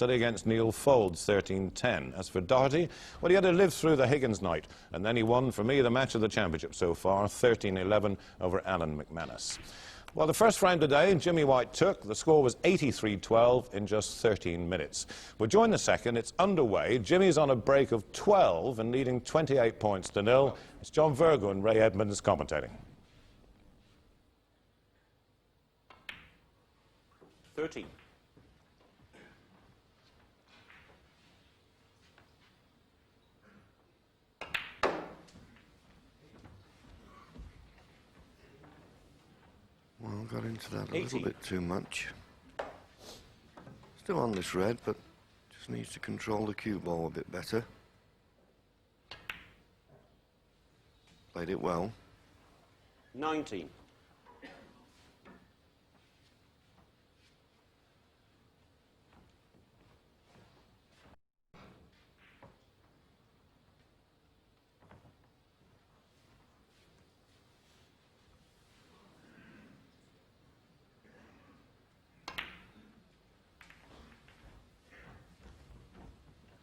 against Neil Folds, 13-10. As for Doherty, well, he had to live through the Higgins night, and then he won, for me, the match of the championship so far, 13-11 over Alan McManus. Well, the first round today, Jimmy White took. The score was 83-12 in just 13 minutes. But during the second, it's underway. Jimmy's on a break of 12 and leading 28 points to nil. It's John Virgo and Ray Edmonds commentating. 13. Well, got into that a little bit too much. Still on this red, but just needs to control the cue ball a bit better. Played it well. 19.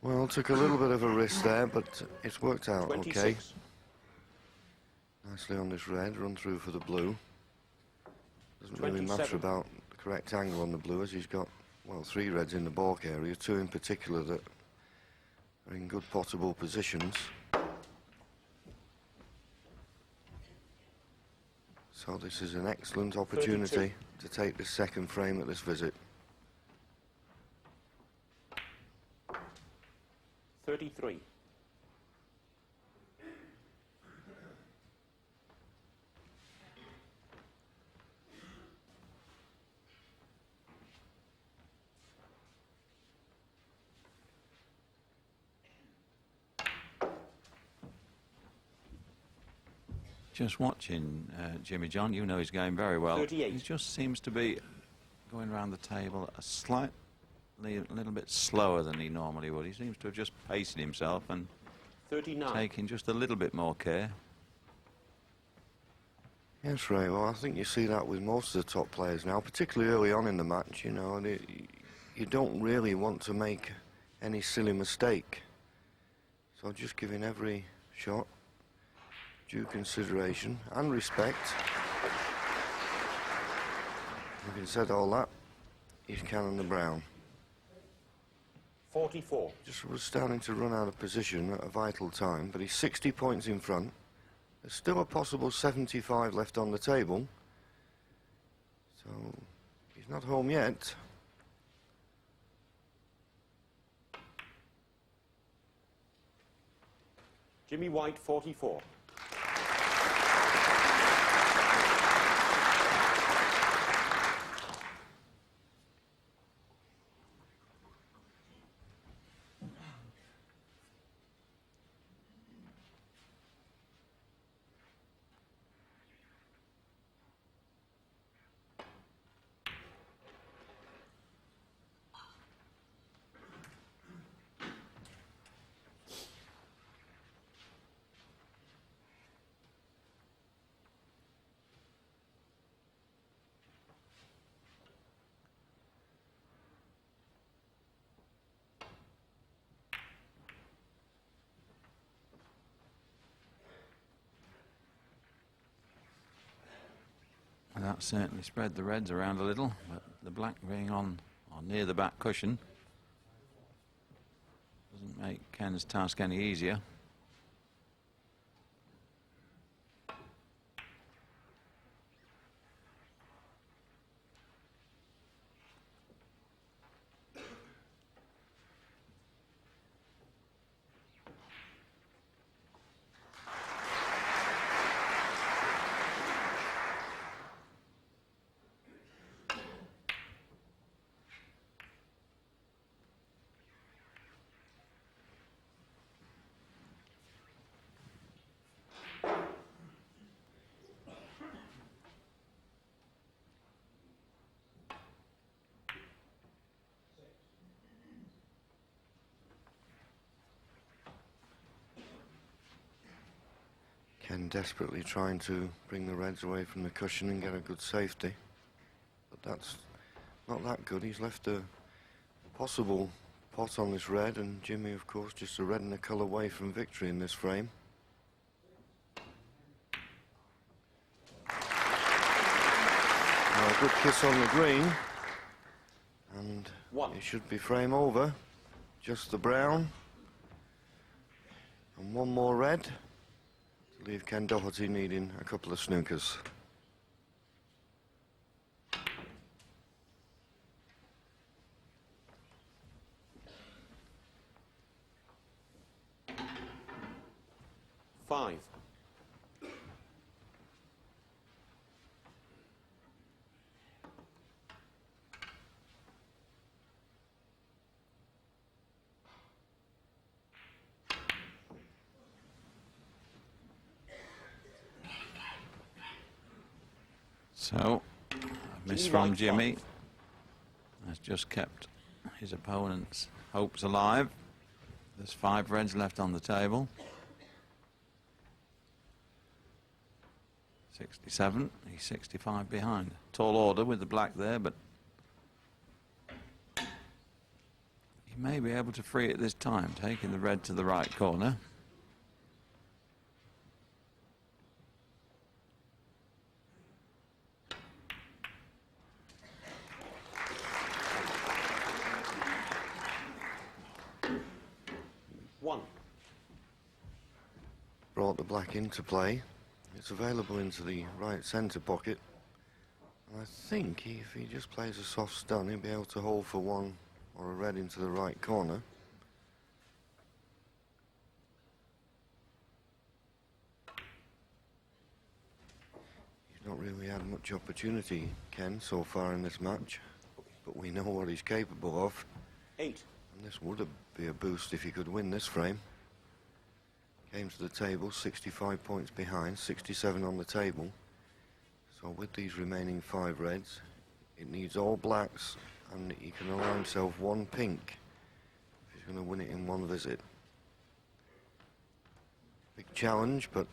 Well, took a little bit of a risk there, but it's worked out 26. okay. Nicely on this red, run through for the blue. Doesn't really matter about the correct angle on the blue, as he's got, well, 3 reds in the balk area, 2 in particular that are in good potable positions. So this is an excellent opportunity 32. to take the second frame at this visit. 33. Just watching Jimmy John, you know his game very well. 38. He just seems to be going around the table a little bit slower than he normally would. He seems to have just paced himself and 39. taking just a little bit more care. Yes, Ray, well, I think you see that with most of the top players now, particularly early on in the match, you know, and you don't really want to make any silly mistake. So just giving every shot due consideration and respect. Having said all that, he's cannon the brown. 44. Just was starting to run out of position at a vital time, but he's 60 points in front. There's still a possible 75 left on the table. So he's not home yet. Jimmy White, 44. And that certainly spread the reds around a little, but the black being on or near the back cushion doesn't make Ken's task any easier. Ken desperately trying to bring the reds away from the cushion and get a good safety. But that's not that good. He's left a possible pot on this red, and Jimmy, of course, just a red and a colour away from victory in this frame. Now, a good kiss on the green, and it should be frame over. Just the brown, and one more red to leave Ken Doherty needing a couple of snookers. Five. So, a miss from Jimmy. Has just kept his opponent's hopes alive. There's 5 reds left on the table. 67, he's 65 behind. Tall order with the black there, but he may be able to free it this time, taking the red to the right corner. One. Brought the black into play. It's available into the right centre pocket. And I think if he just plays a soft stun, he'll be able to hold for one or a red into the right corner. He's not really had much opportunity, Ken, so far in this match, but we know what he's capable of. 8. And this would be a boost if he could win this frame. Came to the table 65 points behind, 67 on the table. So with these remaining 5 reds, it needs all blacks, and he can allow himself 1 pink if he's going to win it in 1 visit. Big challenge, but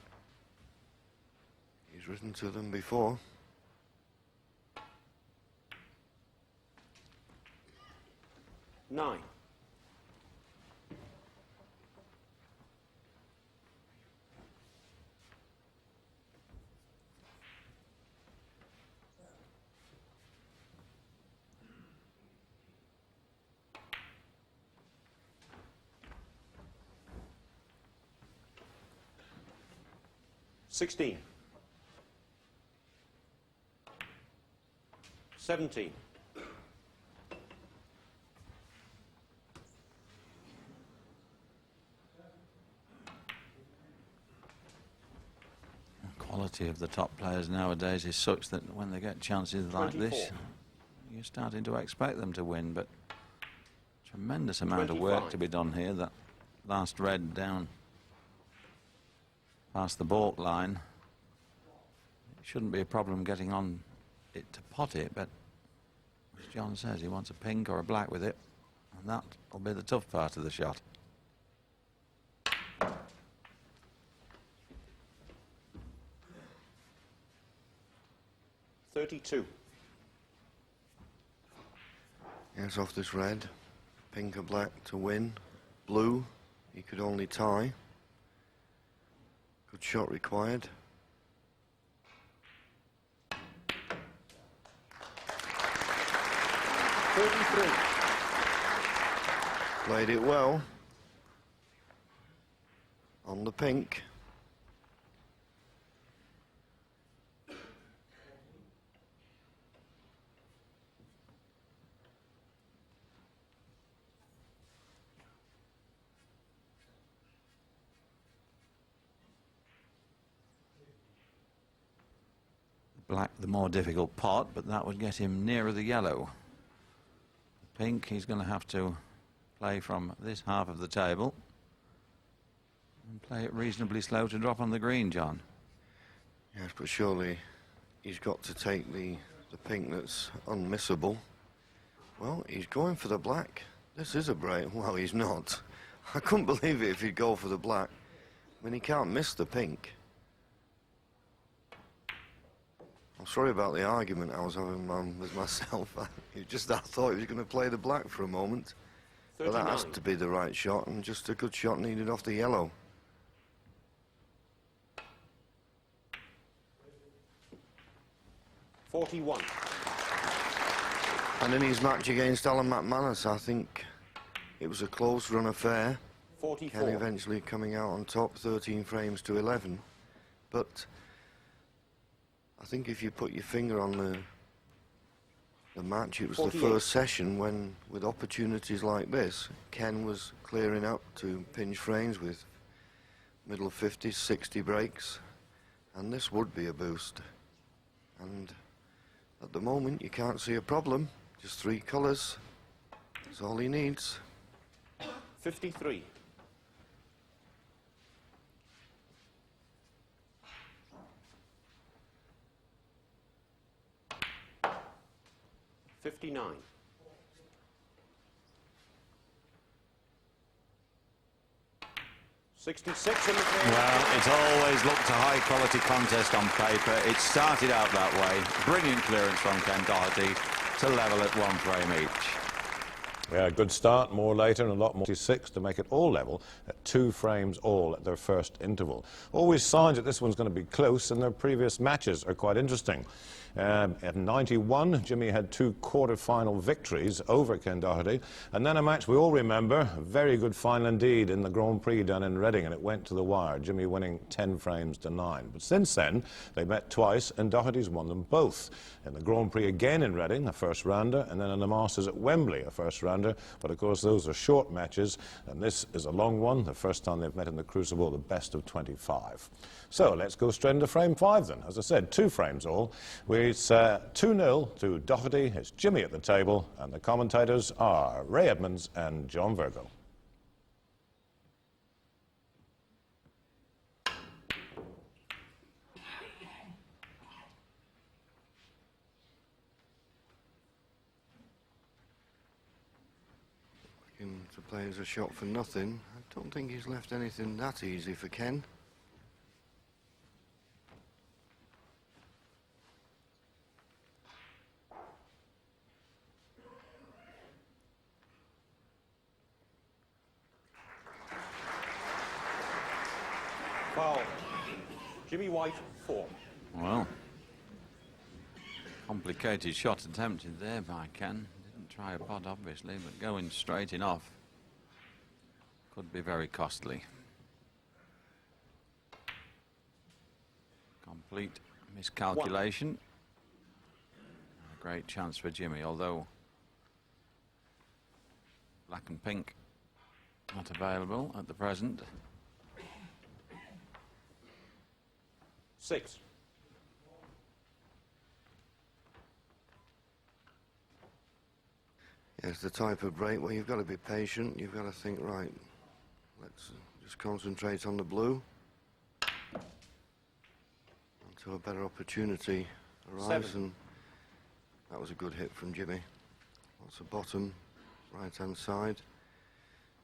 he's risen to them before. Nine. Sixteen. 17. The quality of the top players nowadays is such that when they get chances like this, 24. you're starting to expect them to win, but tremendous amount of work 25. to be done here. That last red down past the baulk line. It shouldn't be a problem getting on it to pot it, but as John says, he wants a pink or a black with it, and that will be the tough part of the shot. $32. Yes, off this red. Pink or black to win. Blue, he could only tie. Good shot required. Played it well. On the pink. Black, the more difficult pot, but that would get him nearer the yellow. Pink, he's going to have to play from this half of the table and play it reasonably slow to drop on the green, John. Yes, but surely he's got to take the pink that's unmissable. Well, he's going for the black. This is a break. Well, he's not. I couldn't believe it if he'd go for the black. I mean, he can't miss the pink. I'm sorry about the argument I was having with myself. I thought he was going to play the black for a moment. But that has 39. to be the right shot, and just a good shot needed off the yellow. 41. And in his match against Alan McManus, I think it was a close run affair. 44. Ken eventually coming out on top, 13 frames to 11. But I think if you put your finger on the match, it was 48. the first session when, with opportunities like this, Ken was clearing up to pinch frames with middle 50s, 60 breaks, and this would be a boost. And at the moment, you can't see a problem. Just 3 colours. That's all he needs. 53. $59. 66 in the clear. Well, it's always looked a high-quality contest on paper. It started out that way. Brilliant clearance from Ken Doherty to level at 1 frame each. Yeah, good start, more later, and a lot more. 6 to make it all level at 2 frames all at their first interval. Always signs that this one's going to be close, and their previous matches are quite interesting. At 91, Jimmy had 2 quarter-final victories over Ken Doherty, and then a match we all remember, a very good final indeed in the Grand Prix down in Reading, and it went to the wire, Jimmy winning 10 frames to 9. But since then, they met twice, and Doherty's won them both. In the Grand Prix again in Reading, a first-rounder, and then in the Masters at Wembley, a first-rounder. But of course, those are short matches, and this is a long one, the first time they've met in the Crucible, the best of 25. So let's go straight into frame 5 then. As I said, 2 frames all. It's 2-0 to Doherty. It's Jimmy at the table, and the commentators are Ray Edmonds and John Virgo. To play as a shot for nothing. I don't think he's left anything that easy for Ken. Foul. Jimmy White, 4. Well, complicated shot attempted there by Ken. Didn't try a pot, obviously, but going straight in off could be very costly. Complete miscalculation. A great chance for Jimmy, although black and pink not available at the present. 6. It's the type of break where you've got to be patient. You've got to think, right, let's just concentrate on the blue until a better opportunity arrives. 7. And that was a good hit from Jimmy. Lots of bottom, right-hand side.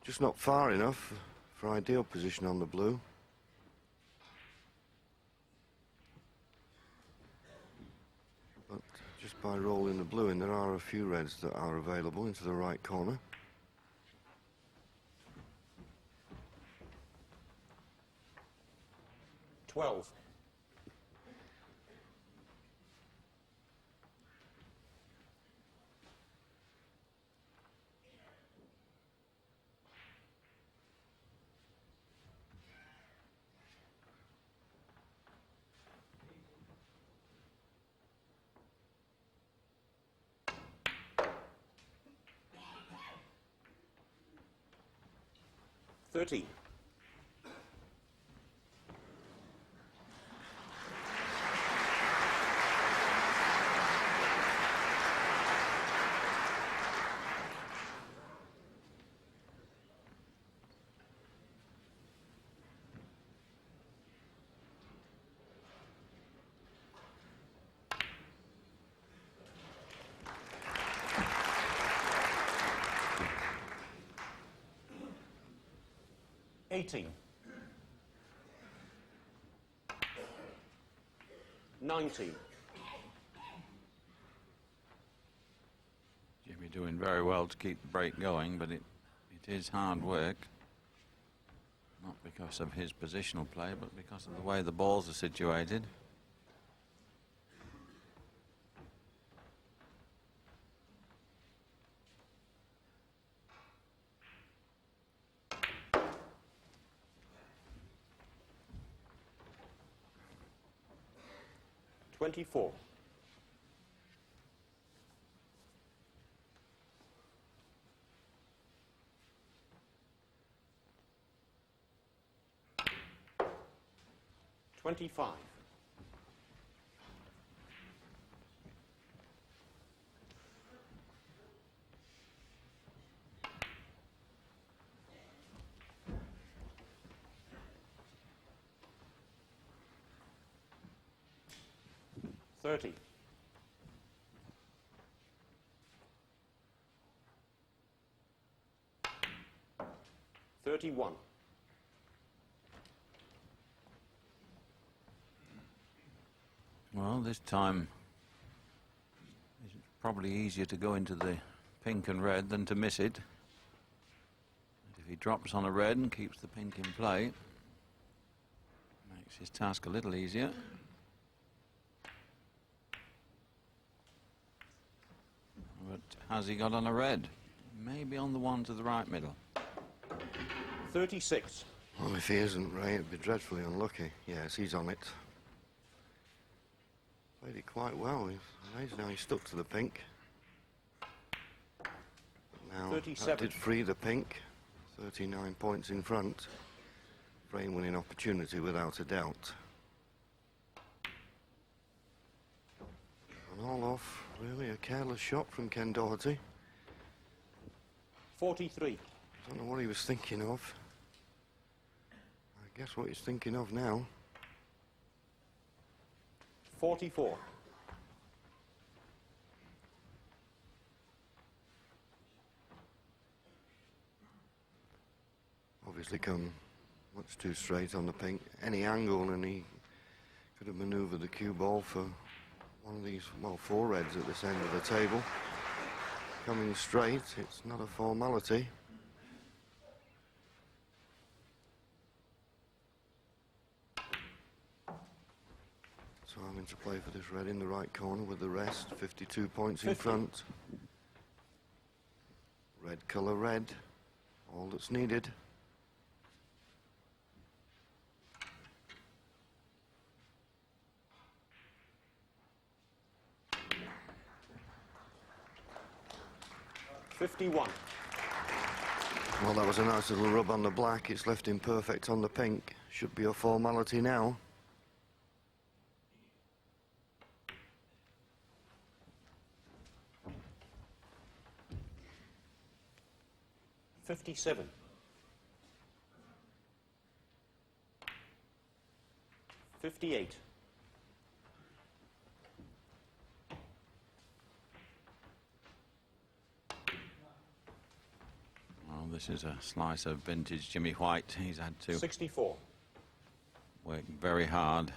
Just not far enough for ideal position on the blue. But just by rolling the blue in, there are a few reds that are available into the right corner. $12. $30. $18. 19. Jimmy doing very well to keep the break going, but It is hard work, not because of his positional play, but because of the way the balls are situated. $24. $25. $30. $31. Well, this time it's probably easier to go into the pink and red than to miss it. If he drops on a red and keeps the pink in play, makes his task a little easier. But has he got on a red? Maybe on the one to the right middle. 36. Well, if he isn't, Ray, it'd be dreadfully unlucky. Yes, he's on it. Played it quite well. Amazing how he stuck to the pink. But now 37. that did free the pink. 39 points in front. Frame winning opportunity without a doubt. And all off, really a careless shot from Ken Doherty. 43. Don't know what he was thinking of. I guess what he's thinking of now. 44. Obviously come much too straight on the pink. Any angle and he could have manoeuvred the cue ball for one of these, well, 4 reds at this end of the table. Coming straight, it's not a formality. So having to play for this red in the right corner with the rest. 52 points 50. in front. Red colour red. All that's needed. $51. Well, that was a nice little rub on the black. It's left him perfect on the pink. Should be a formality now. $57. $58. Well, this is a slice of vintage Jimmy White. He's had to 64. work very hard.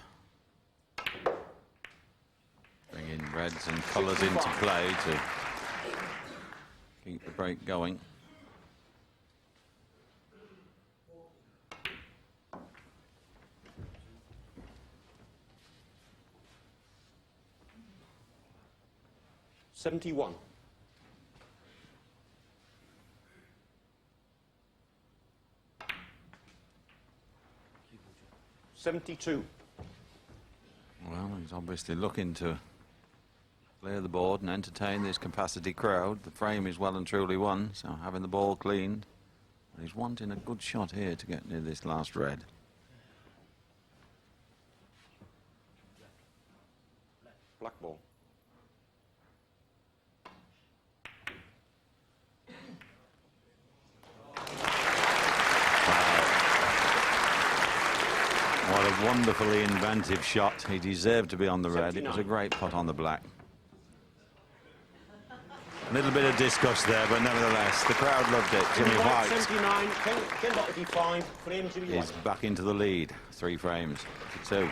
Bring in reds and colours into 65. play to keep the break going. $71. $72. Well, he's obviously looking to clear the board and entertain this capacity crowd. The frame is well and truly won, so having the ball cleaned. And he's wanting a good shot here to get near this last red. Black ball. What a wonderfully inventive shot. He deserved to be on the red. It was a 79. great putt on the black. A little bit of disgust there, but nevertheless, the crowd loved it. Jimmy White 79. Ken Doherty 5. Frame Jimmy is White. back into the lead. 3 frames to 2.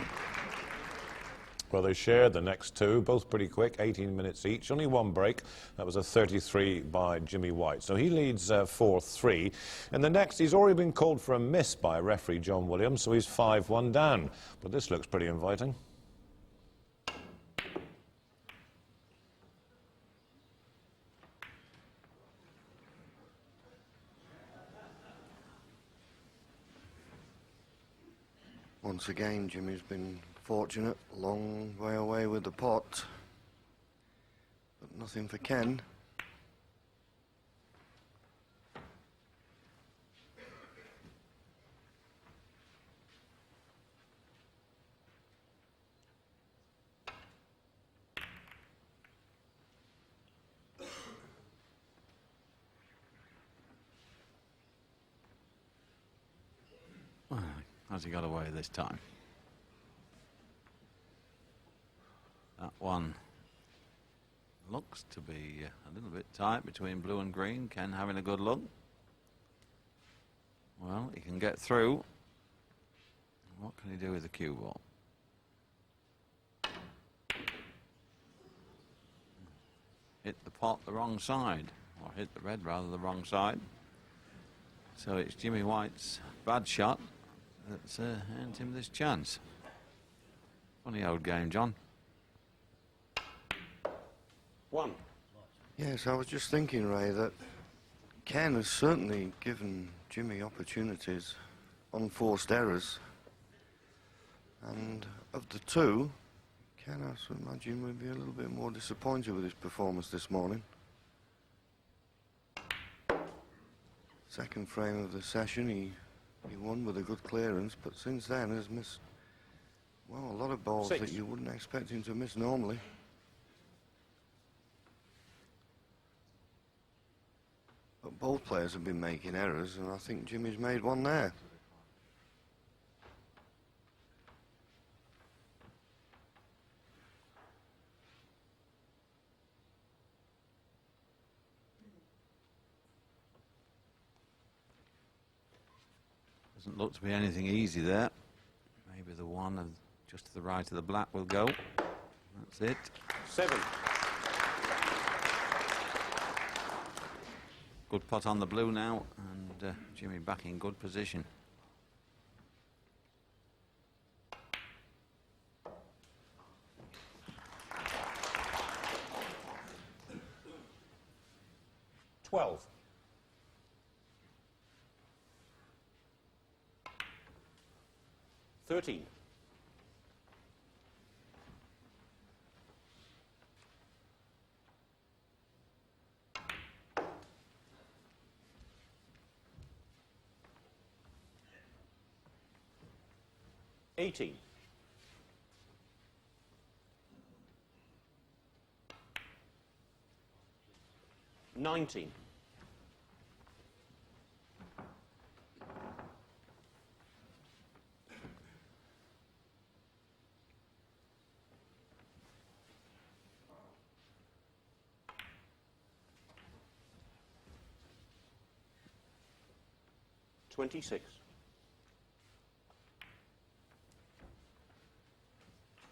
Well, they shared the next two, both pretty quick, 18 minutes each. Only one break. That was a 33 by Jimmy White. So he leads 4-3. And the next, he's already been called for a miss by referee John Williams, so he's 5-1 down. But this looks pretty inviting. Once again, Jimmy's been fortunate, long way away with the pot, but nothing for Ken. Well, has he got away this time? That one looks to be a little bit tight between blue and green. Ken having a good look. Well, he can get through. What can he do with the cue ball? Hit the pot the wrong side, or hit the red rather the wrong side. So it's Jimmy White's bad shot that's earned him this chance. Funny old game, John. 1. Yes, I was just thinking, Ray, that Ken has certainly given Jimmy opportunities, unforced errors. And of the two, Ken, I should imagine, would be a little bit more disappointed with his performance this morning. Second frame of the session, he won with a good clearance, but since then has missed, well, a lot of balls 6. that you wouldn't expect him to miss normally. But both players have been making errors, and I think Jimmy's made one there. Doesn't look to be anything easy there. Maybe the one just to the right of the black will go. That's it. 7. Good pot on the blue now, and Jimmy back in good position. $12. 13. 18. 19. 26.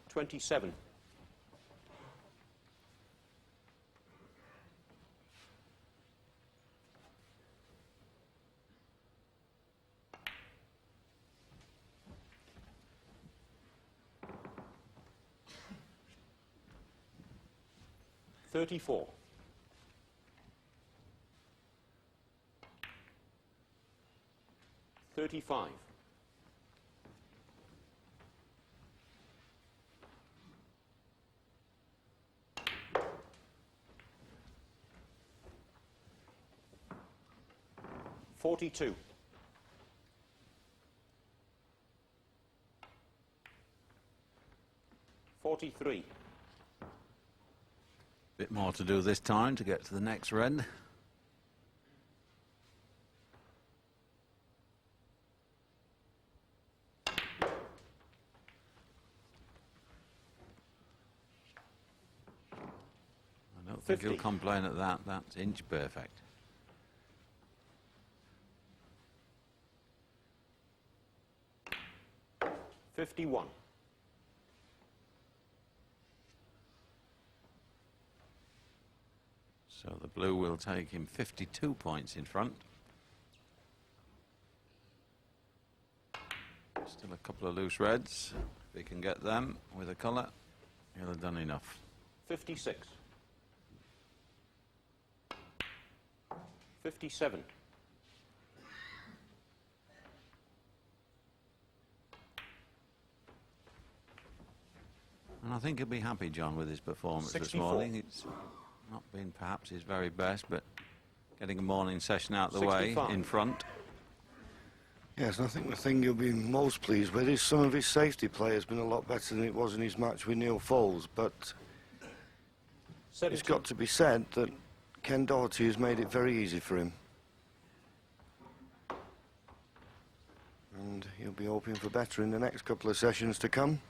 27. 34. 35. 42. 43. Bit more to do this time to get to the next red. I don't think he'll 50. complain at that. That's inch perfect. $51. So the blue will take him 52 points in front. Still a couple of loose reds. If he can get them with a colour, he'll have done enough. 56. 57. And I think he'll be happy, John, with his performance 64. this morning. It's not been perhaps his very best, but getting a morning session out the 65. way in front. Yes, I think the thing you'll be most pleased with is some of his safety play has been a lot better than it was in his match with Neil Foles, but 70. it's got to be said that Ken Doherty has made it very easy for him. And he'll be hoping for better in the next couple of sessions to come.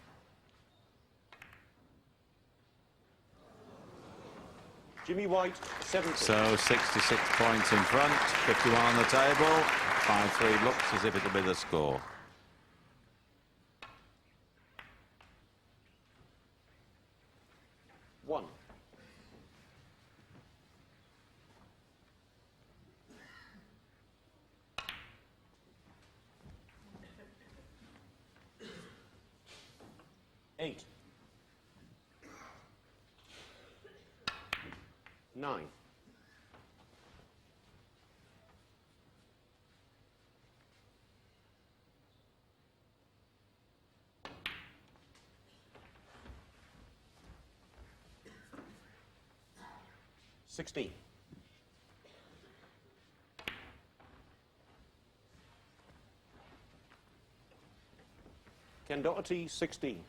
Jimmy White, 70. So 66 points in front, 51 on the table. 5-3 looks as if it'll be the score. One. Eight. 9. 16. 16.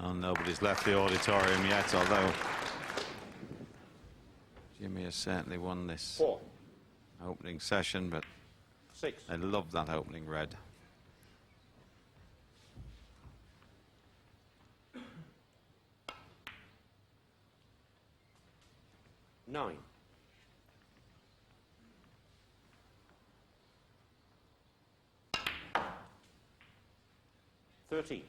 Well, nobody's left the auditorium yet, although Jimmy has certainly won this 4. opening session, but 6. I love that opening red. 9. 13.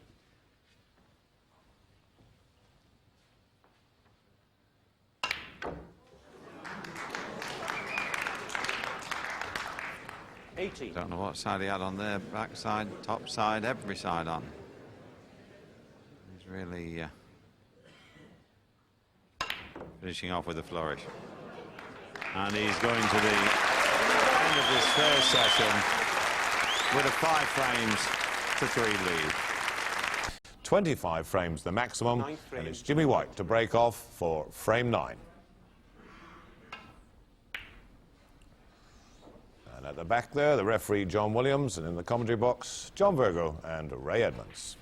18. Don't know what side he had on there, backside, top side, every side on. He's really finishing off with a flourish. And he's going to the end of this first session with a 5 frames to 3 lead. 25 frames the maximum, 9 and frames. it's Jimmy White to break off for frame 9. And at the back there, the referee John Williams, and in the commentary box, John Virgo and Ray Edmonds.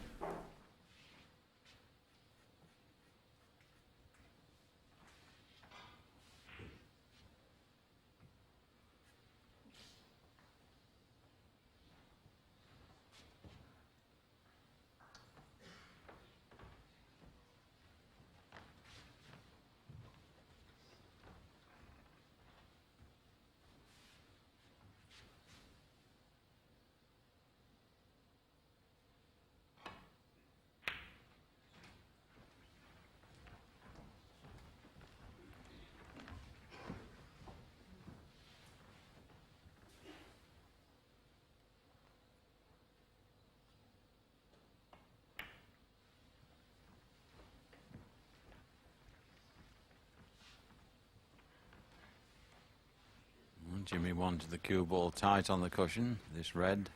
Jimmy wanted the cue ball tight on the cushion, this red.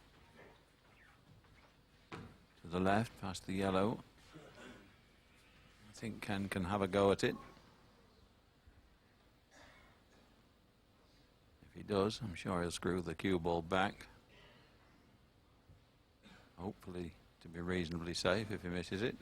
To the left, past the yellow. I think Ken can have a go at it. does, I'm sure he'll screw the cue ball back. Hopefully to be reasonably safe if he misses it.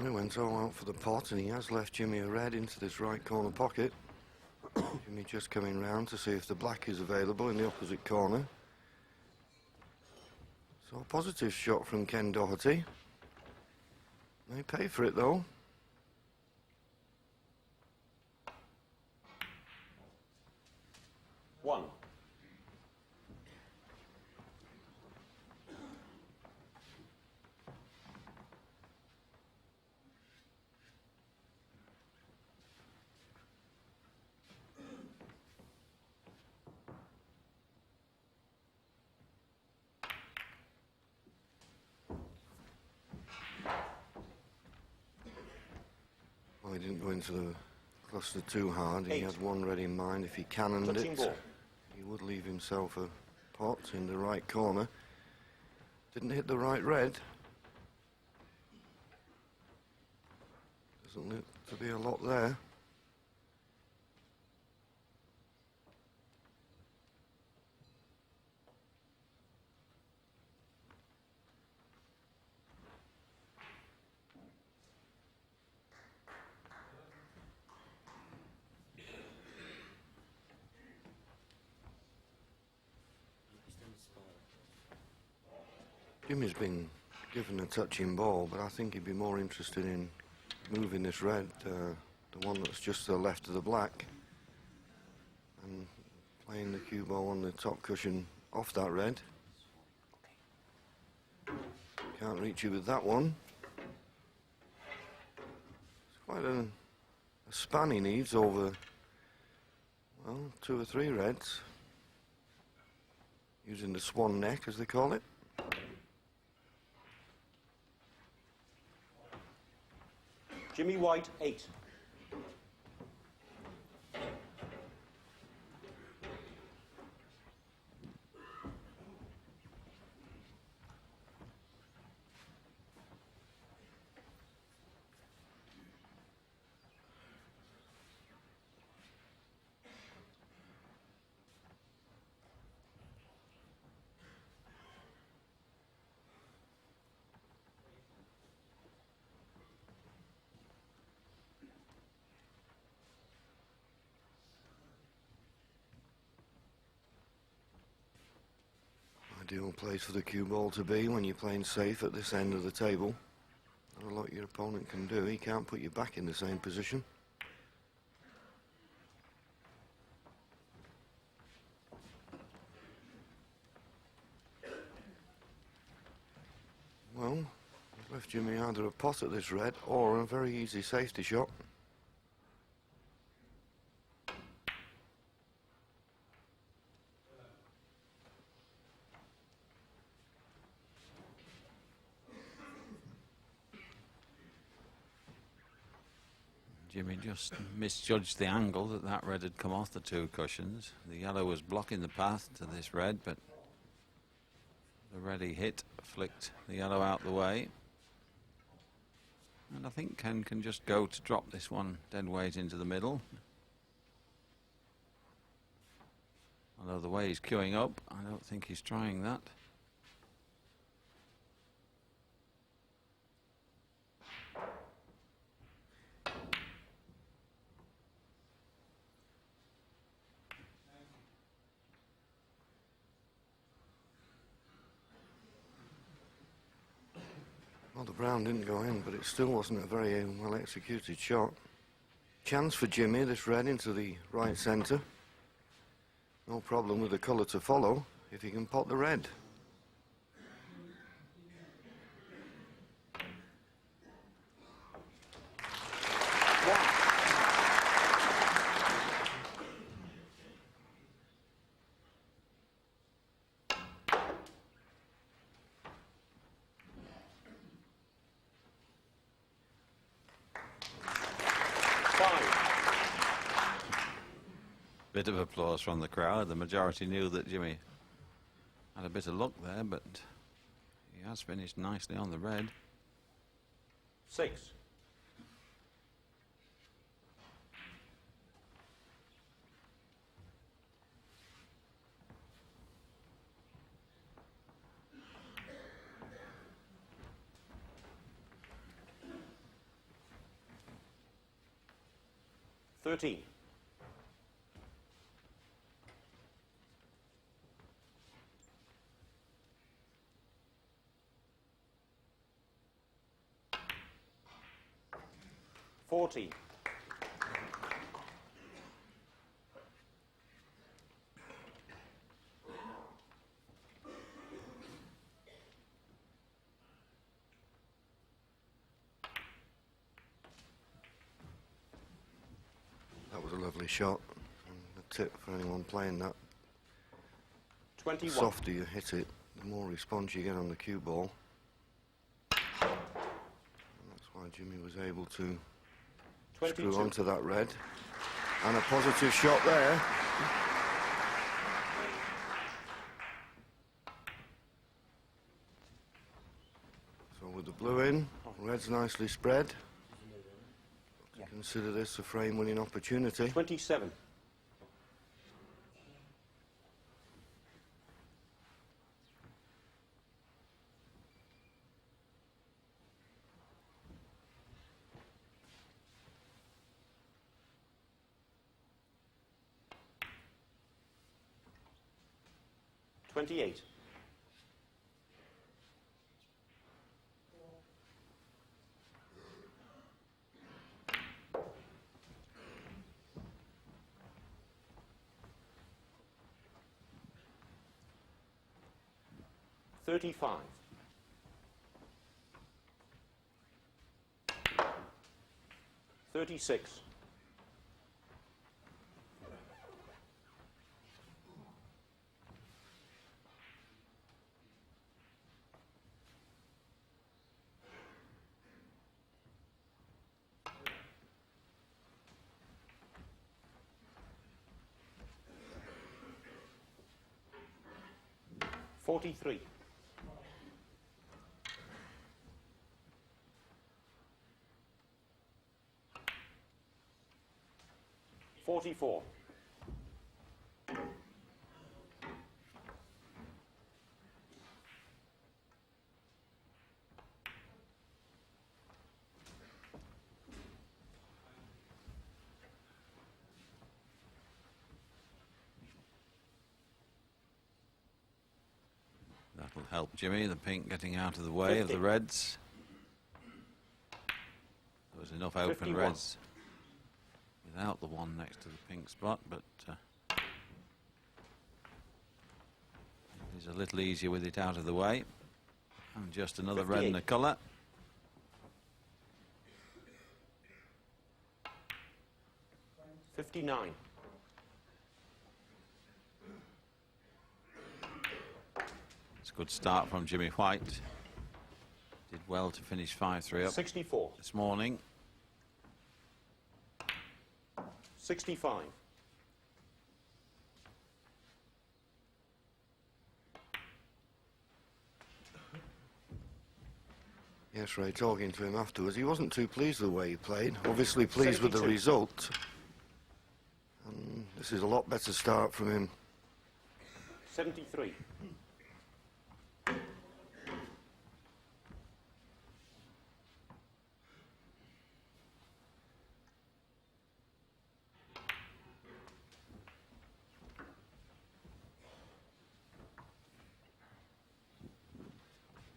He went all out for the pot, and he has left Jimmy a red into this right corner pocket. Jimmy just coming round to see if the black is available in the opposite corner. So a positive shot from Ken Doherty. May pay for it though. One. Well, he didn't go into the cluster too hard. He 8. had one red in mind. If he cannoned Touching it, ball. he would leave himself a pot in the right corner. Didn't hit the right red. Doesn't look to be a lot there. Jimmy's been given a touching ball, but I think he'd be more interested in moving this red, the one that's just to the left of the black, and playing the cue ball on the top cushion off that red. Can't reach it with that one. It's quite a span he needs over, well, 2 or 3 reds, using the swan neck as they call it. Jimmy White, 8. Ideal place for the cue ball to be when you're playing safe at this end of the table. Not a lot your opponent can do. He can't put you back in the same position. Well, he's left Jimmy either a pot at this red or a very easy safety shot. Jimmy just misjudged the angle that red had come off the 2 cushions. The yellow was blocking the path to this red, but the red he hit flicked the yellow out the way. And I think Ken can just go to drop this one dead weight into the middle. Although the way he's queuing up, I don't think he's trying that. Well, the brown didn't go in, but it still wasn't a very well executed shot. Chance for Jimmy, this red into the right centre. No problem with the colour to follow if he can pot the red. Bit of applause from the crowd. The majority knew that Jimmy had a bit of luck there, but he has finished nicely on the red. 6. $13. $14. That was a lovely shot. And the tip for anyone playing that. 21. The softer you hit it, the more response you get on the cue ball. And that's why Jimmy was able to 22. screw onto that red. And a positive shot there. So with the blue in, red's nicely spread. Consider this a frame-winning opportunity. 27. $28. $35. $36. $43. $44. That'll help Jimmy, the pink getting out of the way of the 50. reds. There was enough open 51. reds without the one next to the pink spot, but he's a little easier with it out of the way. And just another red in the 58. colour. $59. It's a good start from Jimmy White. Did well to finish 5-3 up 64. this morning. 65. Yes, Ray, talking to him afterwards, he wasn't too pleased with the way he played. Obviously pleased with the 72. result. And this is a lot better start from him. 73.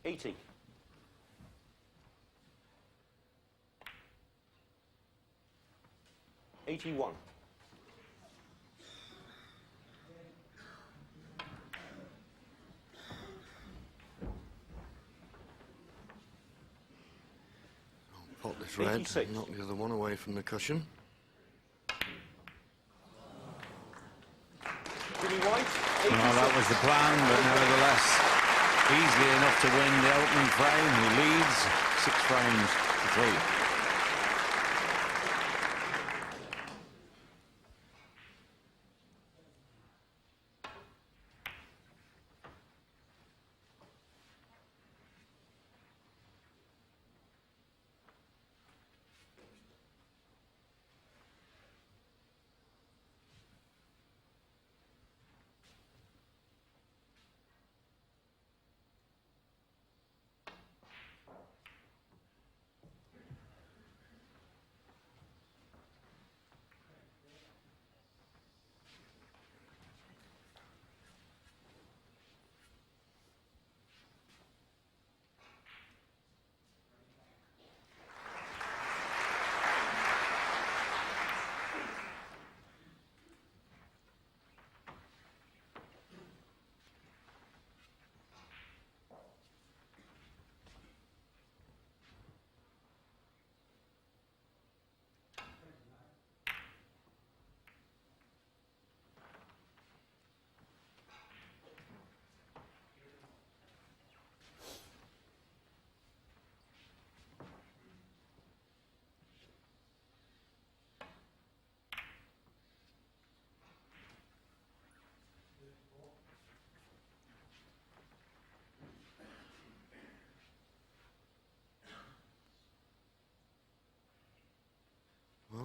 $80. $81. Pot this red, 86. knock the other one away from the cushion. Jimmy White, Well, that was the plan, but nevertheless, easily enough to win the opening frame. He leads 6 frames to 3.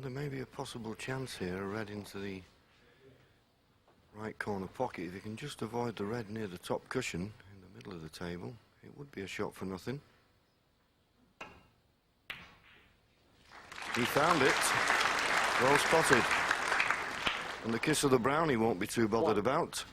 there may be a possible chance here, a red into the right corner pocket. If you can just avoid the red near the top cushion in the middle of the table, it would be a shot for nothing. He found it. Well spotted. And the kiss of the brown he won't be too bothered about.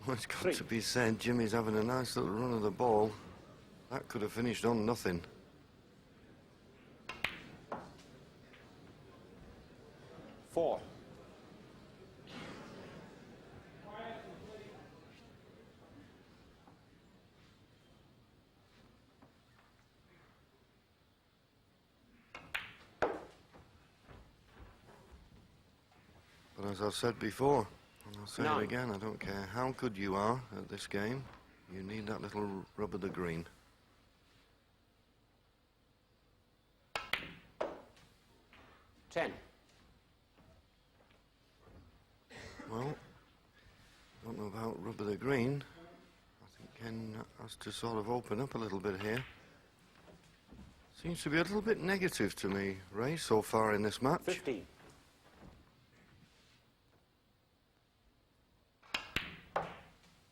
Well, it's got to be said, Jimmy's having a nice little run of the ball. That could have finished on nothing. Four. But as I've said before, and I'll say it 9. again, I don't care how good you are at this game, you need that little rub of the green. Ten. Well, don't know about rub of the green. I think Ken has to sort of open up a little bit here. Seems to be a little bit negative to me, Ray, so far in this match. 15.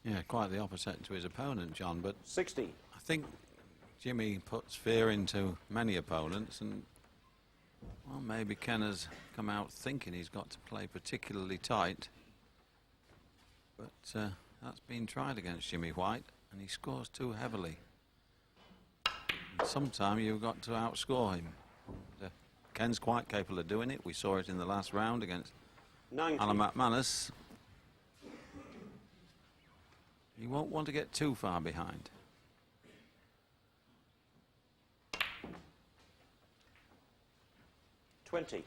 Yeah, quite the opposite to his opponent, John, but 16. I think Jimmy puts fear into many opponents, and well, maybe Ken has come out thinking he's got to play particularly tight, but that's been tried against Jimmy White, and he scores too heavily. And sometimes you've got to outscore him. And, Ken's quite capable of doing it. We saw it in the last round against 19. Alan McManus. He won't want to get too far behind. $20.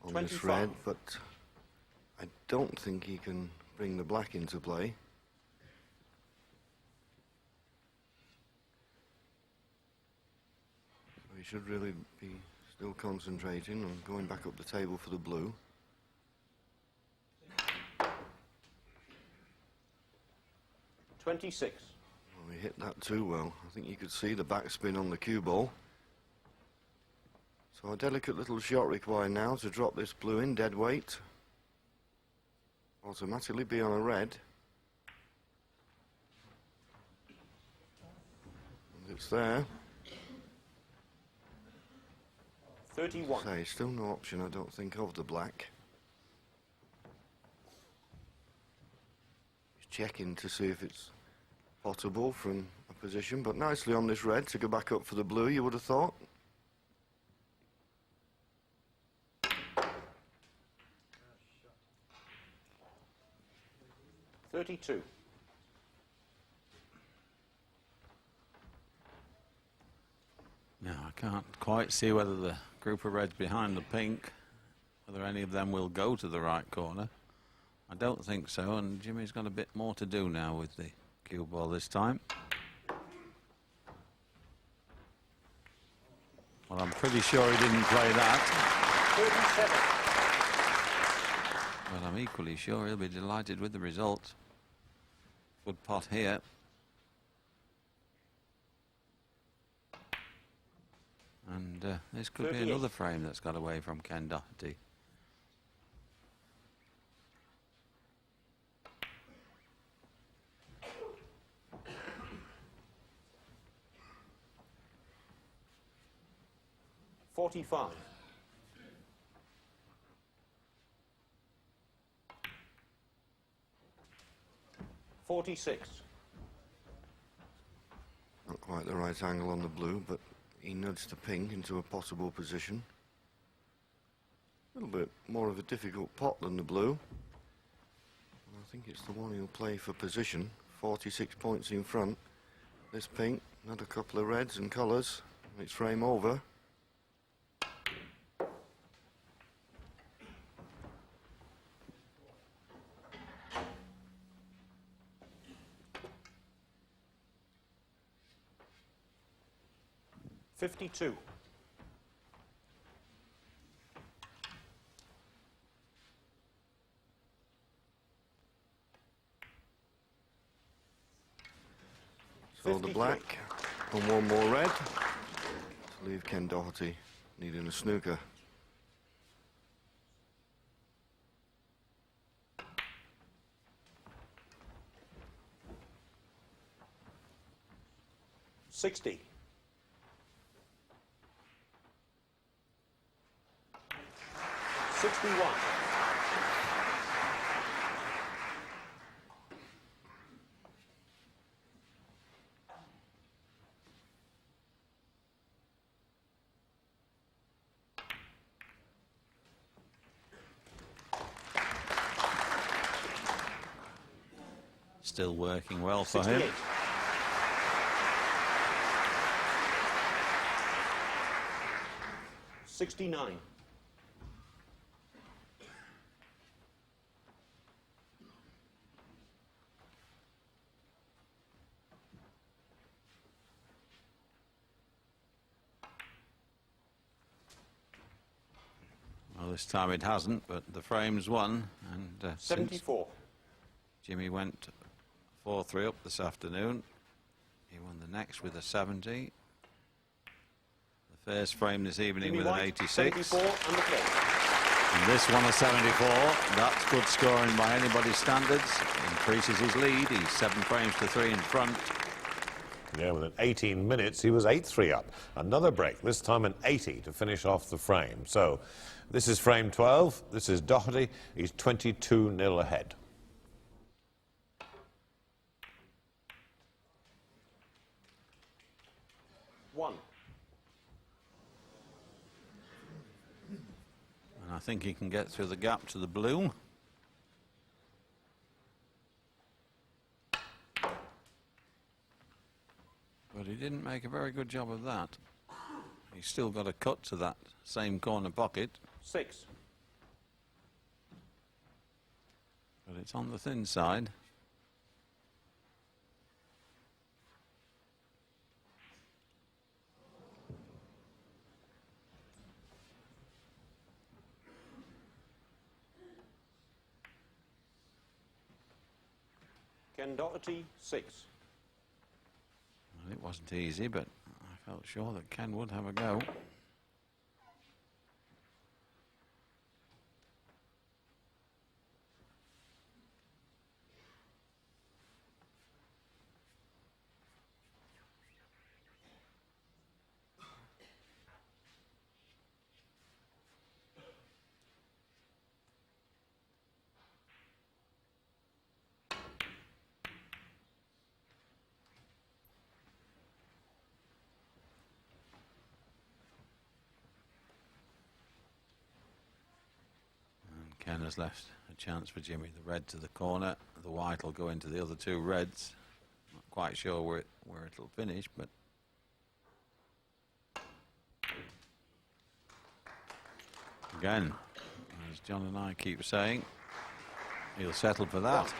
On this 25. red, but I don't think he can bring the black into play. So he should really be still concentrating on going back up the table for the blue. $26. Well, he hit that too well. I think you could see the backspin on the cue ball. So a delicate little shot required now to drop this blue in dead weight. Automatically be on a red. And it's there. 31. Say, still no option, I don't think, of the black. Just checking to see if it's potable from a position, but nicely on this red to go back up for the blue, you would have thought. $32. Now, I can't quite see whether the group of reds behind the pink, whether any of them will go to the right corner. I don't think so, and Jimmy's got a bit more to do now with the cue ball this time. Well, I'm pretty sure he didn't play that. 37. But I'm equally sure he'll be delighted with the result. Good pot here. And this could be 38. another frame that's got away from Ken Doherty. $45. $46. Not quite the right angle on the blue, but he nudged the pink into a possible position. A little bit more of a difficult pot than the blue. I think it's the one he'll play for position. 46 points in front. this pink, another couple of reds and colours. It's frame over. $52. So the black and one more red to leave Ken Doherty needing a snooker. $60. $61. Still working well for him. 68. $69. Well, this time it hasn't, but the frame's won, and since 74. Jimmy went 4-3 up this afternoon, he won the next with a 70. The first frame this evening Jimmy with White, an 86. 74 and the play. And this one a 74. That's good scoring by anybody's standards. Increases his lead. He's 7 frames to 3 in front. Yeah, within 18 minutes, he was 8-3 up. Another break, this time an 80 to finish off the frame. So this is frame 12. This is Doherty. He's 22-0 ahead. One. And I think he can get through the gap to the blue. But he didn't make a very good job of that. He's still got a cut to that same corner pocket, 6. but it's on the thin side. Ken Doherty, 6. Well, it wasn't easy, but I felt sure that Ken would have a go. Ken has left a chance for Jimmy. The red to the corner, the white will go into the other 2 reds. Not quite sure where it'll finish, but again, as John and I keep saying, he'll settle for that.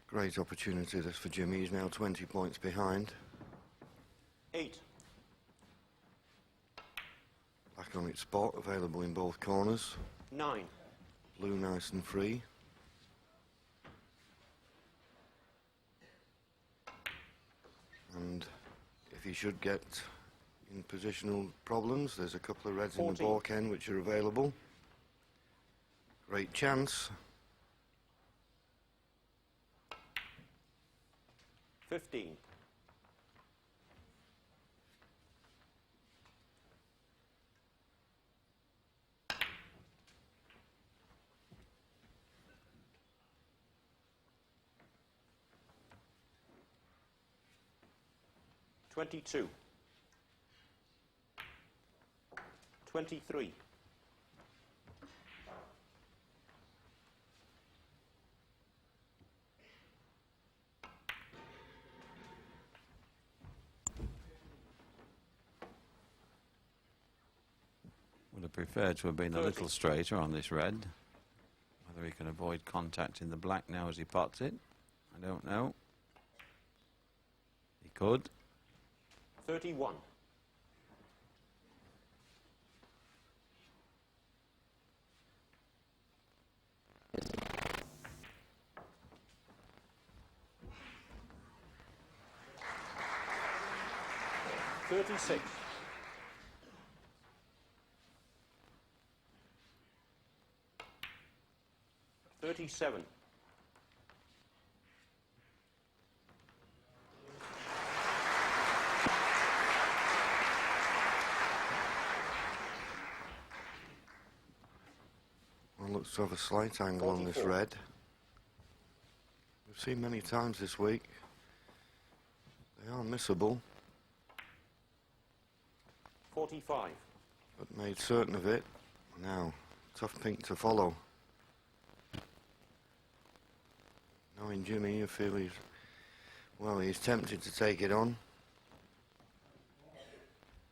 Great opportunity this for Jimmy. He's now 20 points behind. 8. Back on its spot, available in both corners. 9. Blue nice and free. And if he should get in positional problems, there's a couple of reds in the 14. ball, Ken, which are available. Great chance. 15. 22. 23. Would have preferred to have been a 30. little straighter on this red. Whether he can avoid contact in the black now as he pots it, I don't know. He could. 31. 36. 37. 'Looks to have a slight angle on this 44. red. We've seen many times this week. They are missable, 45. but made certain of it. Now, tough pink to follow. Knowing Jimmy, you feel he's tempted to take it on.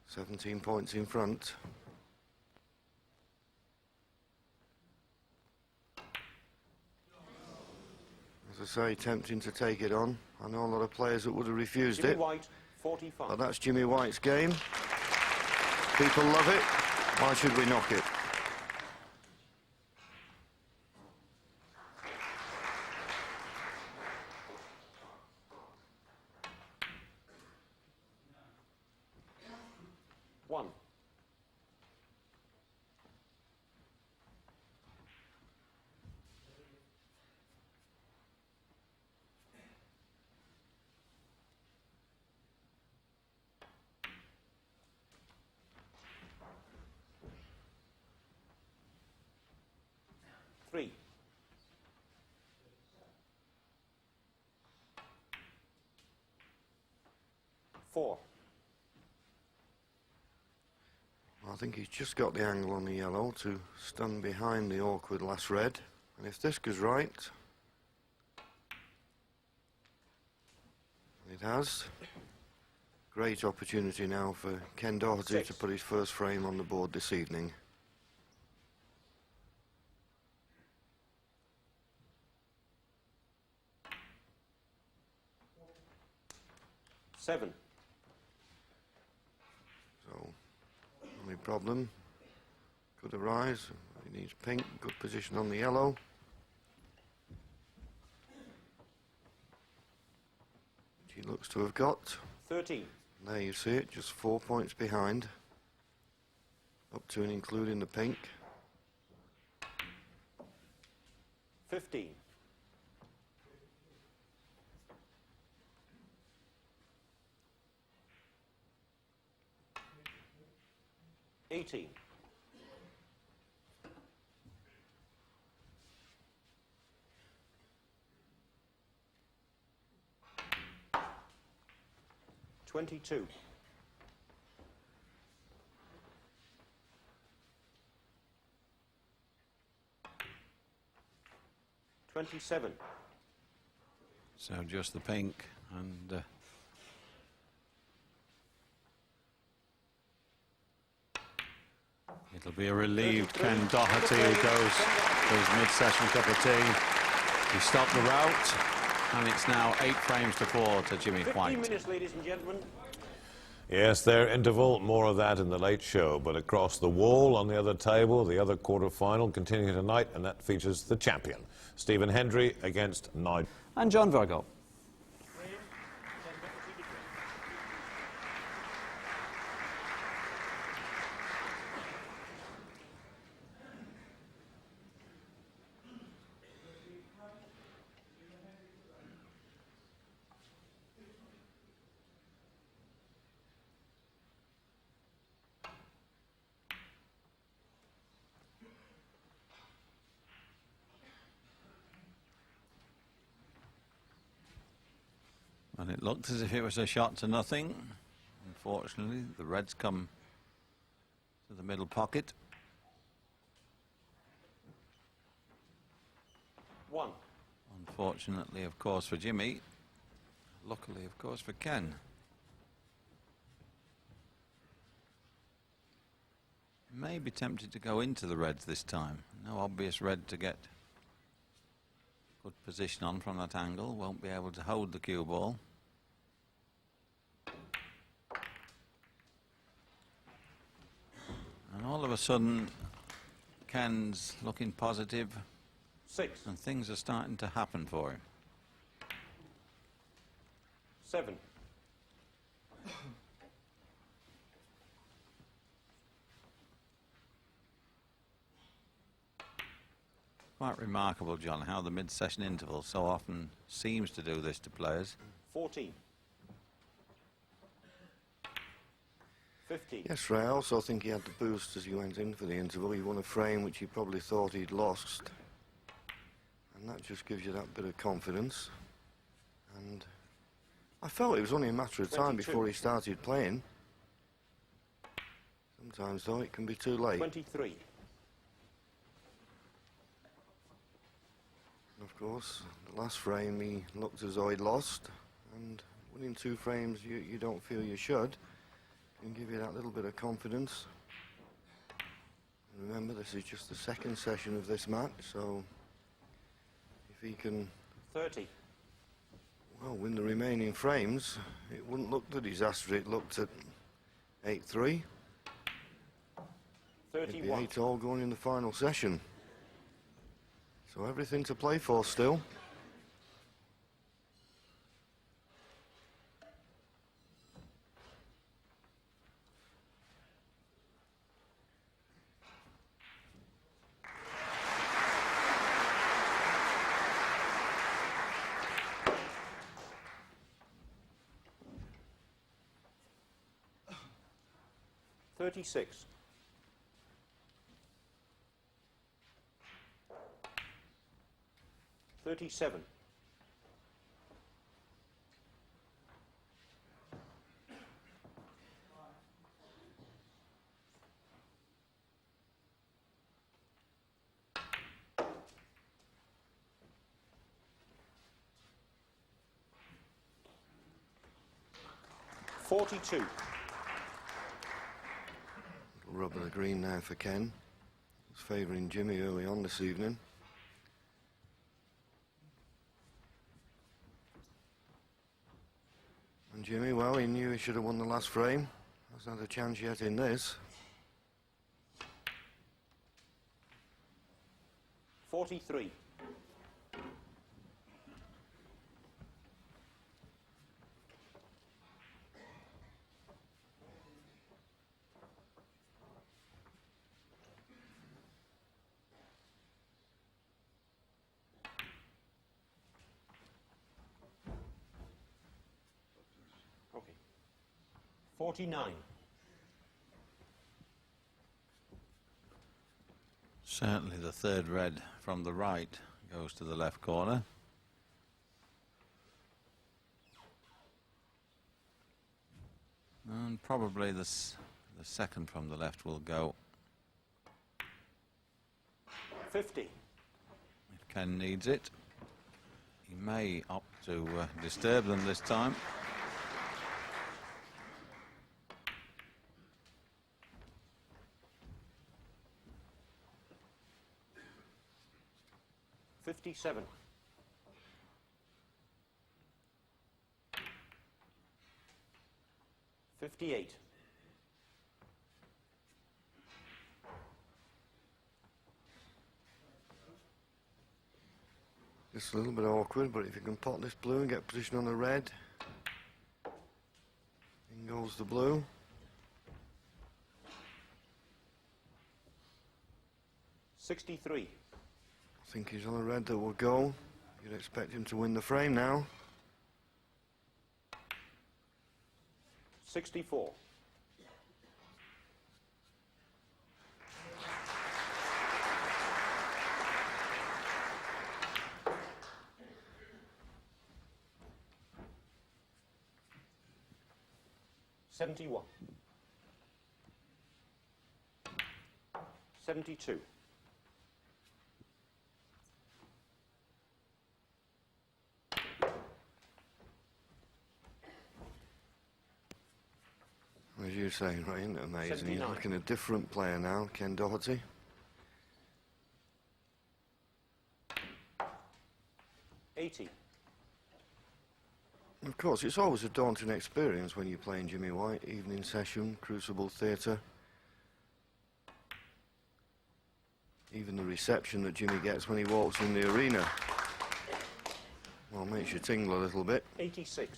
17 points in front. As I say, tempting to take it on. I know a lot of players that would have refused Jimmy it. White, 45. But that's Jimmy White's game. People love it. Why should we knock it? One. 3. 4. I think he's just got the angle on the yellow to stun behind the awkward last red. And if this goes right, it has. Great opportunity now for Ken Doherty 6. to put his first frame on the board this evening. 7. So, only problem could arise. He needs pink, good position on the yellow. Which he looks to have got. 13. There you see it, just 4 points behind. Up to and including the pink. 15. 18. 22. 27. So just the pink and it'll be a relieved Ken Doherty who goes for his mid-session cup of tea. He stopped the rout and it's now 8 frames to 4 to Jimmy 15 White. minutes, ladies and gentlemen. Yes, their interval, more of that in the late show. But across the wall on the other table, the other quarter-final continuing tonight, and that features the champion, Stephen Hendry against Nigel. And John Virgo. And it looked as if it was a shot to nothing. Unfortunately, the reds come to the middle pocket. 1. Unfortunately, of course, for Jimmy. Luckily, of course, for Ken. May be tempted to go into the reds this time. No obvious red to get good position on from that angle. Won't be able to hold the cue ball. And all of a sudden, Ken's looking positive 6. and things are starting to happen for him. 7. Quite remarkable, John, how the mid-session interval so often seems to do this to players. 14. 15. Yes, Ray, I also think he had the boost as he went in for the interval. He won a frame which he probably thought he'd lost. And that just gives you that bit of confidence. And I felt it was only a matter of time 22. before he started playing. Sometimes, though, it can be too late. 23. And of course, the last frame he looked as though he'd lost. And winning 2 frames you don't feel you should can give you that little bit of confidence. And remember, this is just the second session of this match, so if he can 30. well win the remaining frames, it wouldn't look the disaster it looked at 8-3. It'd be 31. 8-all going in the final session. So everything to play for still. $36. 37. 42. Rub of the green now for Ken. He's favouring Jimmy early on this evening. And Jimmy, well, he knew he should have won the last frame. Hasn't had a chance yet in this. 43. 49. Certainly the third red from the right goes to the left corner. And probably the second from the left will go 50. if Ken needs it. He may opt to disturb them this time. 57. 58. 'Just a little bit awkward, but if you can pot this blue and get position on the red. In goes the blue. 63. I think he's on a red that will go. You'd expect him to win the frame now. 64. 71. 72. As you say, right, isn't it amazing? He's 79. looking a different player now, Ken Doherty. 80. Of course, it's always a daunting experience when you're playing Jimmy White, evening session, Crucible Theatre. Even the reception that Jimmy gets when he walks in the arena, well, makes you tingle a little bit. 86.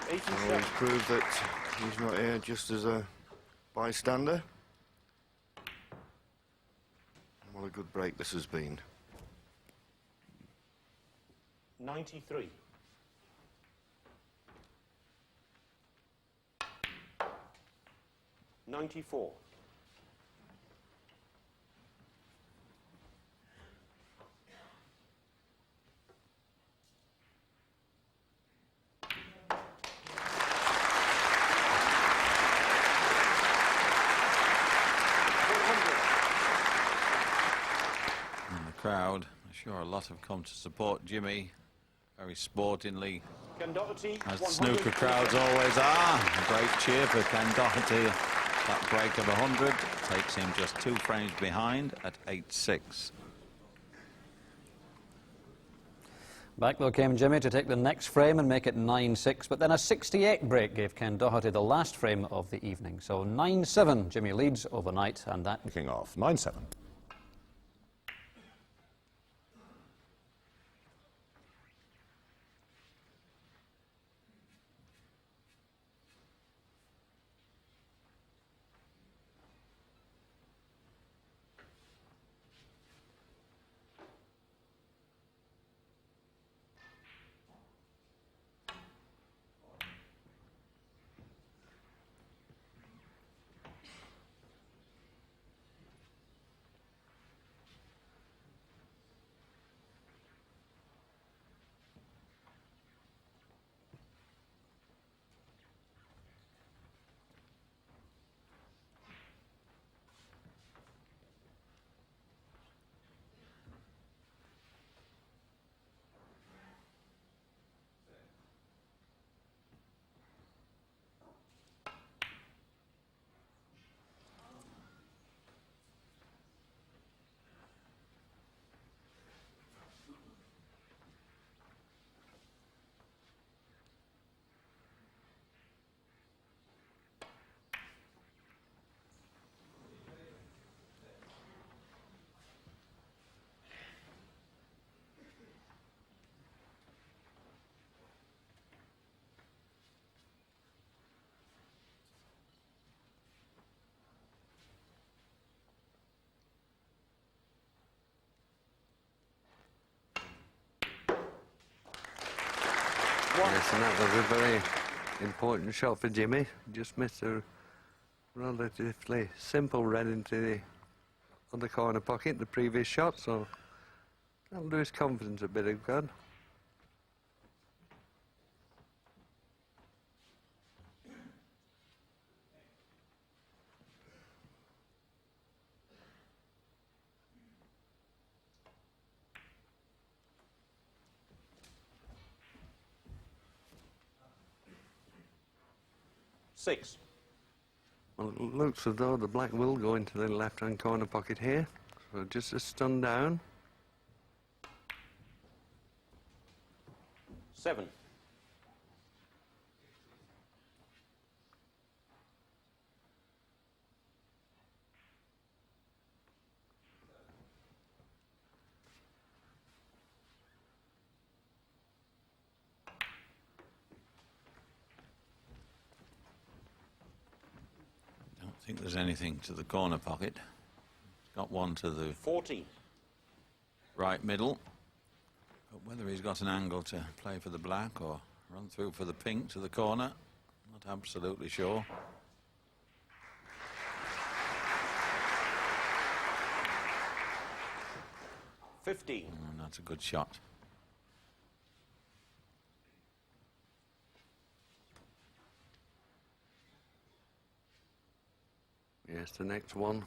87. So he's proved that he's not here just as a bystander. What a good break this has been. 93. 94. 100. And the crowd, I'm sure a lot have come to support Jimmy very sportingly, Ken Doherty, as 100. snooker crowds always are. A great cheer for Ken Doherty. That break of 100 takes him just 2 frames behind at 8-6. Back though came Jimmy to take the next frame and make it 9-6, but then a 68 break gave Ken Doherty the last frame of the evening. So 9-7, Jimmy leads overnight, and that... Kicking off, 9-7. Yes, and that was a very important shot for Jimmy. Just missed a relatively simple red into the other corner pocket, the previous shot, so that'll do his confidence a bit of good. Six. Well, it looks as though the black will go into the left-hand corner pocket here. So just a stun down. 7. Don't think there's anything to the corner pocket. Got one to the 14. right middle. But whether he's got an angle to play for the black or run through for the pink to the corner, not absolutely sure. 15. And that's a good shot. Yes, the next one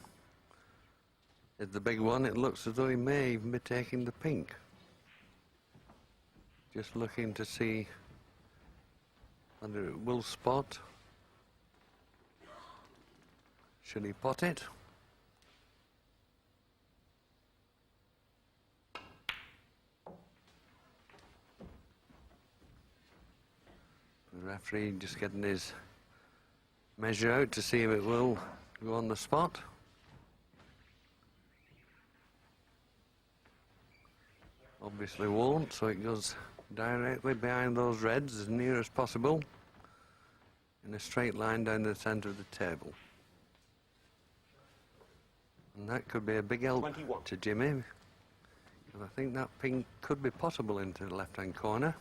is the big one. It looks as though he may even be taking the pink. Just looking to see whether it will spot. Should he pot it? The referee just getting his measure out to see if it will go on the spot. Obviously won't, so it goes directly behind those reds as near as possible in a straight line down the centre of the table. And that could be a big help 21. to Jimmy. And I think that pink could be possible into the left-hand corner.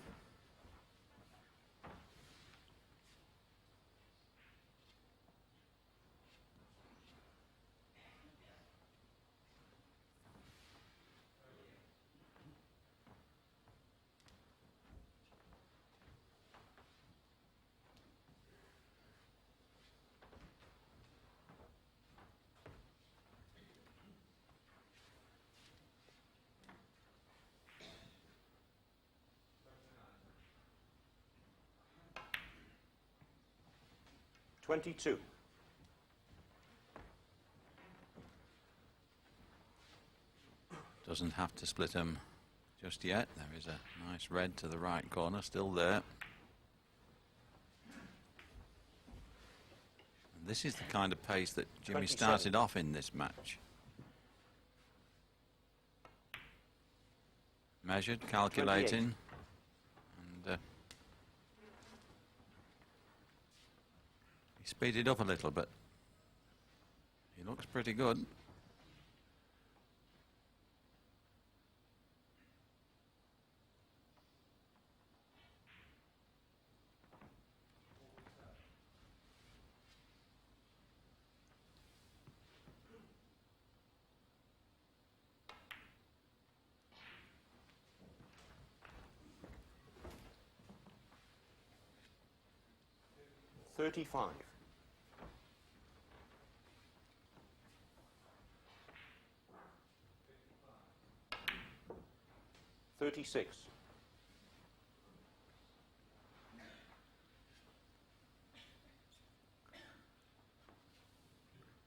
$22. Doesn't have to split them just yet. There is a nice red to the right corner, still there. And this is the kind of pace that Jimmy 27. started off in this match. Measured, calculating, and he speeded up a little, but he looks pretty good. $35. 36.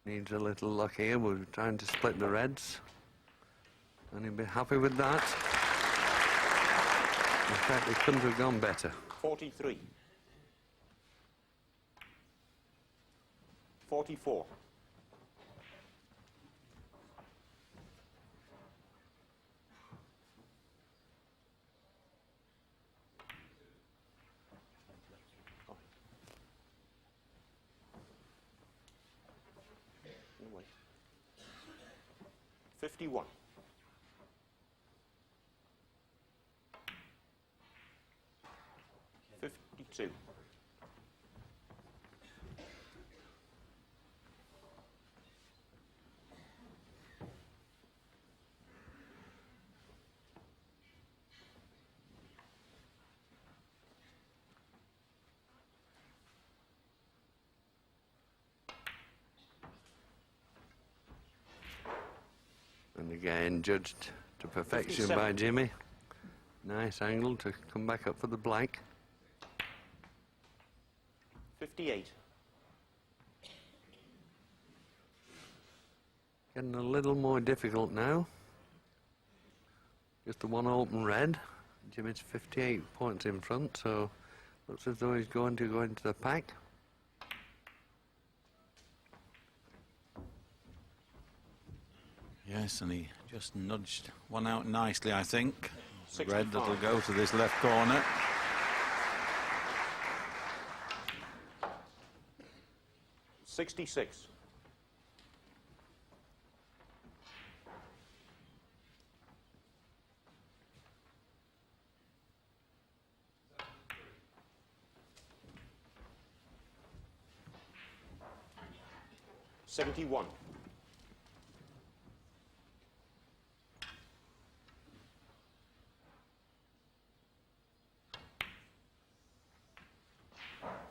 Needs a little luck here. We're trying to split the reds. And he'll be happy with that. In fact, it couldn't have gone better. 43. 44. No way. 51. 52. And again, judged to perfection 57. by Jimmy. Nice angle to come back up for the blank. 58. Getting a little more difficult now. Just the one open red. Jimmy's 58 points in front, so looks as though he's going to go into the pack. Yes, and he just nudged one out nicely, I think. The 65. red that'll go to this left corner. $66. 71.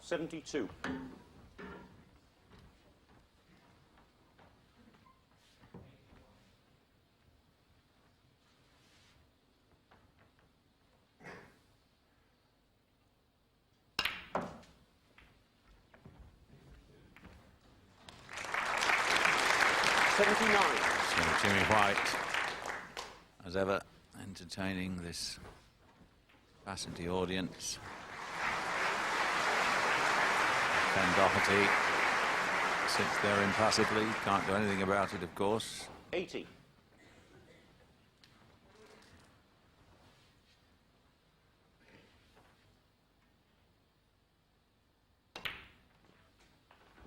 72. So Jimmy White, as ever, entertaining this capacity audience. Ken Doherty sits there impassively, can't do anything about it, of course. 80.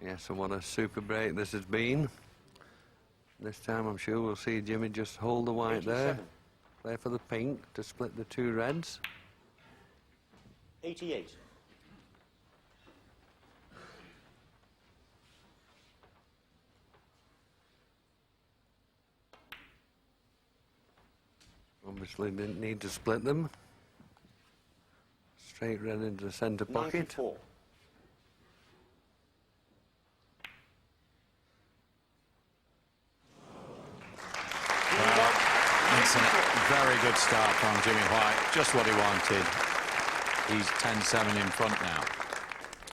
Yes, and what a super break this has been. This time I'm sure we'll see Jimmy just hold the white there, 87. play for the pink to split the two reds. 88. Obviously didn't need to split them. Straight red into the centre pocket. 94. It's a very good start from Jimmy White, just what he wanted. He's 10-7 in front now.